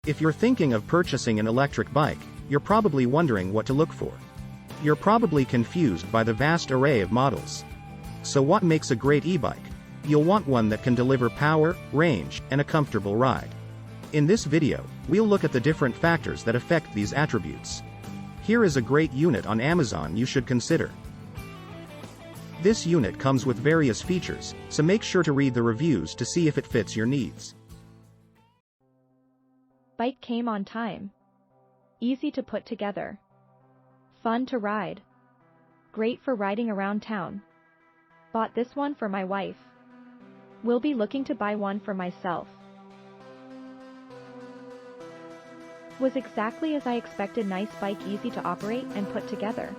If you're thinking of purchasing an electric bike, you're probably wondering what to look for. You're probably confused by the vast array of models. So what makes a great e-bike? You'll want one that can deliver power, range, and a comfortable ride. In this video, we'll look at the different factors that affect these attributes. Here is a great unit on Amazon you should consider. This unit comes with various features, so make sure to read the reviews to see if it fits your needs. Bike came on time. Easy to put together. Fun to ride. Great for riding around town. Bought this one for my wife. Will be looking to buy one for myself. Was exactly as I expected. Nice bike, easy to operate and put together.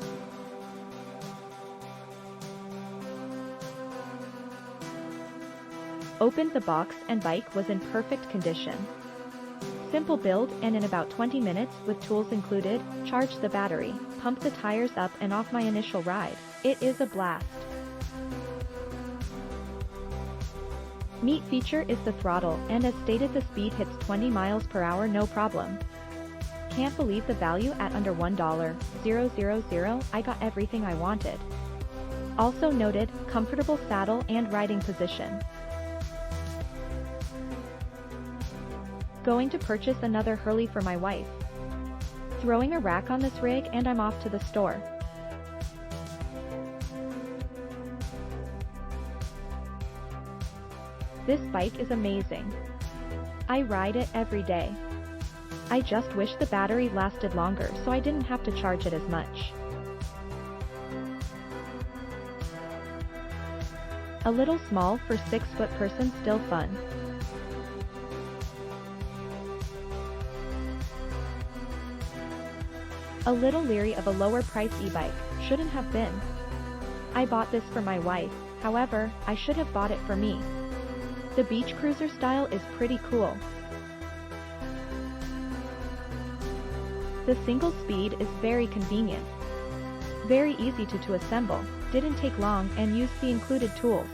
Opened the box and bike was in perfect condition. Simple build, and in about 20 minutes, with tools included, charged the battery, pumped the tires up and off my initial ride. It is a blast. Neat feature is the throttle, and as stated the speed hits 20 miles per hour no problem. Can't believe the value at under $1,000. I got everything I wanted. Also noted, comfortable saddle and riding position. Going to purchase another Hurley for my wife. Throwing a rack on this rig and I'm off to the store. This bike is amazing. I ride it every day. I just wish the battery lasted longer so I didn't have to charge it as much. A little small for 6-foot person, still fun. A little leery of a lower price e-bike, shouldn't have been. I bought this for my wife, however, I should have bought it for me. The beach cruiser style is pretty cool. The single speed is very convenient. Very easy to assemble, didn't take long and used the included tools.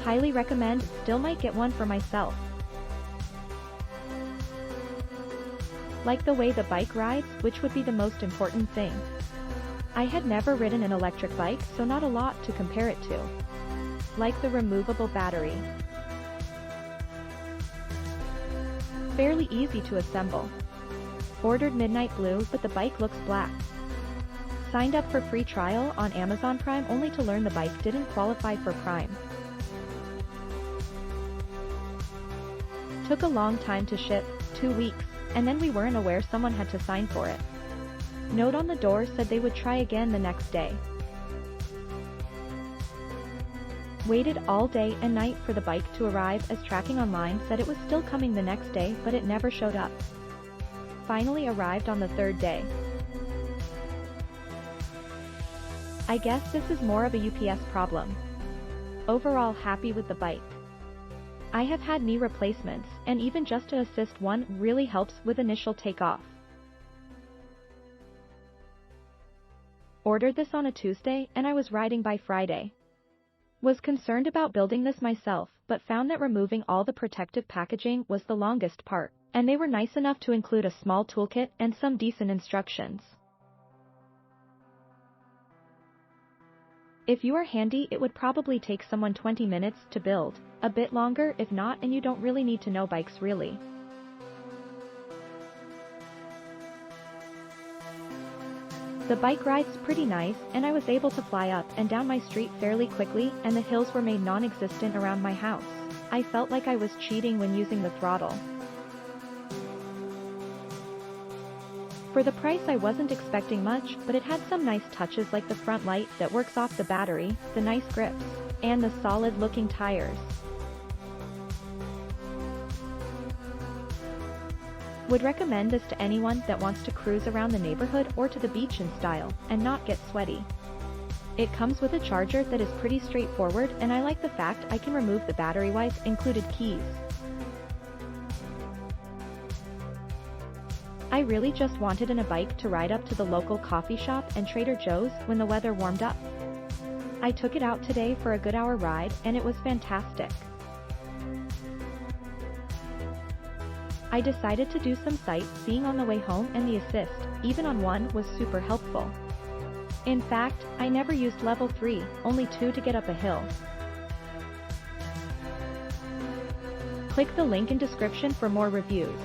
Highly recommend, still might get one for myself. Like the way the bike rides, which would be the most important thing. I had never ridden an electric bike, so not a lot to compare it to. Like the removable battery. Fairly easy to assemble. Ordered midnight blue, but the bike looks black. Signed up for free trial on Amazon Prime only to learn the bike didn't qualify for Prime. Took a long time to ship, 2 weeks. And then we weren't aware someone had to sign for it. Note on the door said they would try again the next day. Waited all day and night for the bike to arrive, as tracking online said it was still coming the next day, but it never showed up. Finally arrived on the 3rd day. I guess this is more of a UPS problem. Overall happy with the bike. I have had knee replacements, and even just to assist one really helps with initial takeoff. Ordered this on a Tuesday and I was riding by Friday. Was concerned about building this myself, but found that removing all the protective packaging was the longest part, and they were nice enough to include a small toolkit and some decent instructions. If you are handy, it would probably take someone 20 minutes to build, a bit longer if not, and you don't really need to know bikes really. The bike rides pretty nice, and I was able to fly up and down my street fairly quickly, and the hills were made non-existent around my house. I felt like I was cheating when using the throttle. For the price I wasn't expecting much, but it had some nice touches like the front light that works off the battery, the nice grips, and the solid looking tires. Would recommend this to anyone that wants to cruise around the neighborhood or to the beach in style, and not get sweaty. It comes with a charger that is pretty straightforward, and I like the fact I can remove the battery-wise included keys. I really just wanted a bike to ride up to the local coffee shop and Trader Joe's when the weather warmed up. I took it out today for a good hour ride, and it was fantastic. I decided to do some sightseeing on the way home and the assist, even on one, was super helpful. In fact, I never used level 3, only 2 to get up a hill. Click the link in description for more reviews.